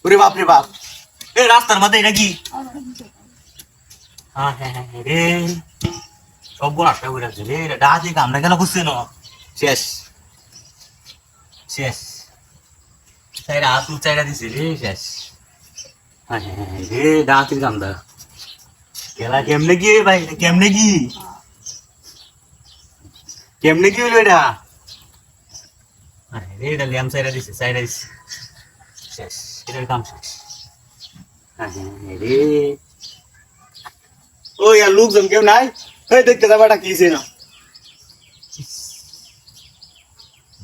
ওরে বাপ রে বাপ, এ রাস্তার মাথায় এটা কি? হ্যাঁ হ্যাঁ হ্যাঁ রে, সব নষ্ট করে রাখছে রে। ডাহাতি কামড়া গেল বুঝছে না, শেষ শেষ। চাইরা হাত চাইরা দিছে রে, শেষ। হ্যাঁ হ্যাঁ হ্যাঁ রে, ডাহাতির কামড়া গেলা। কেমনে কি ভাই, কেমনে কি, কেমনে কি হইলো এটা? হ্যাঁ রে, এটা ল্যাম চাইরা দিছে, চাইরা দিছে, শেষ। এটার কাম শেষ। হ্যাঁ হ্যাঁ রে, ওই আর লোকজন কেউ নাই? ওই দেখতে যাবাটা কি ছিল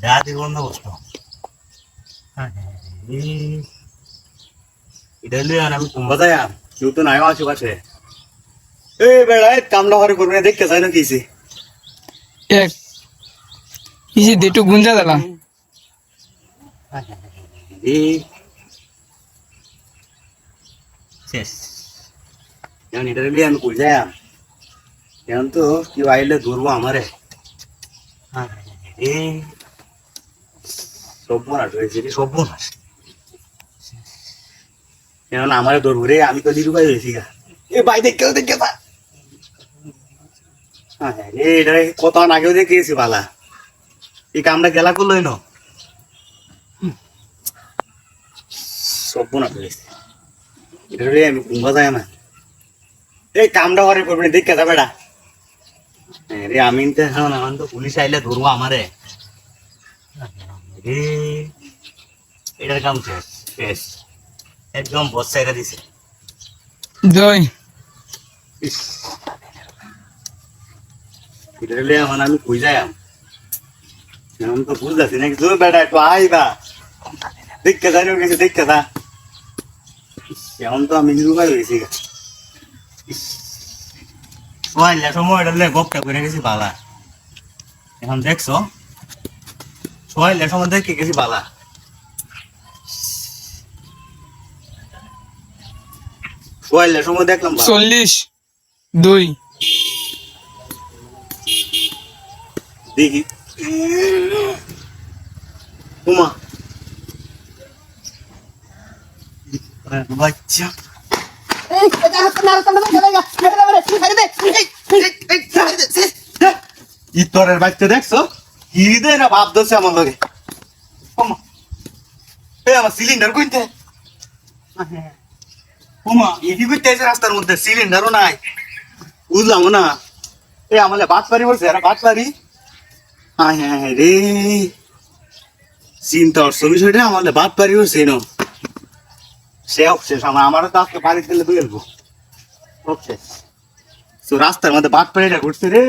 ডাহাতির বন্দোবস্ত। হ্যাঁ হ্যাঁ রে, এটা হলে আমি কুম্ভা যাই, কেউ তো নাই আশেপাশে। এই বেড়ায় কামড়া হরে করবে না, দেখতে চাই না কিছে। এক ইজি দেটু গুঞ্জা দিলাম। শেষ। এখন এটা নিয়ে আমি কই যাই, এখন তো কেউ আইলে ধরবো আমারে। সর্বনাশ হয়েছে রে, সর্বনাশ। এখন আমারে ধরবো রে, আমি তো নিরুপায় হয়েছি গা। এ ভাই দেখে দেখে তা, হ্যাঁ রে, এটা কত আগেও দেখেছি বালা। এই কামটা গেলা করলোই না, সর্বনাশ হয়েছে। এটা রে আমি কুম্ভা যাই না, এই কামটা করে করবি দেখে যা বেটা। রে আমি তো এখন এখন তো পুলিশ আইলে ধরবো আমারে রে। এটার কাম শেষ, শেষ একদম বসাইরা দিছে। দুই ইস, এটা রে এখন আমি কই যাই, এখন তো বুঝতেছি নাকি। জোর বেটা একটু আইবা, দেখতে যাই না গেছে, দেখতে যা। এখন তো আমি নিরুপায় হয়েছি গা। সোয়াইলে সময় এটা গপটা করে গেছি বালা। এখন দেখছো, সোয়াইলে সময় দেখে গেছি বালা। সোয়াইলে সময় দেখলাম বালা। 40 দুই দেখি উমা বাচ্চা, ইতরের বাচ্চা দেখছো কি দে না ভাব ধরছে আমার লগে। আমার সিলিন্ডার কইতে, উমা ইডি কইতে আছে রাস্তার মধ্যে, সিলিন্ডারও নাই, বুঝলাম না। এ আমাদের বাদ পারি বলছে, এরা বাদ পারি। হ্যাঁ হ্যাঁ রে, চিন্তা করছো বিষয়টা, আমাদের বাদ পারি বলছে ন। সে শেষ, আমারও তো আজকে বাড়ি ফেলে দিয়ে এলবো, সব শেষ। তো রাস্তার মধ্যে বাদ পাড়িটা ঘুরছে রে।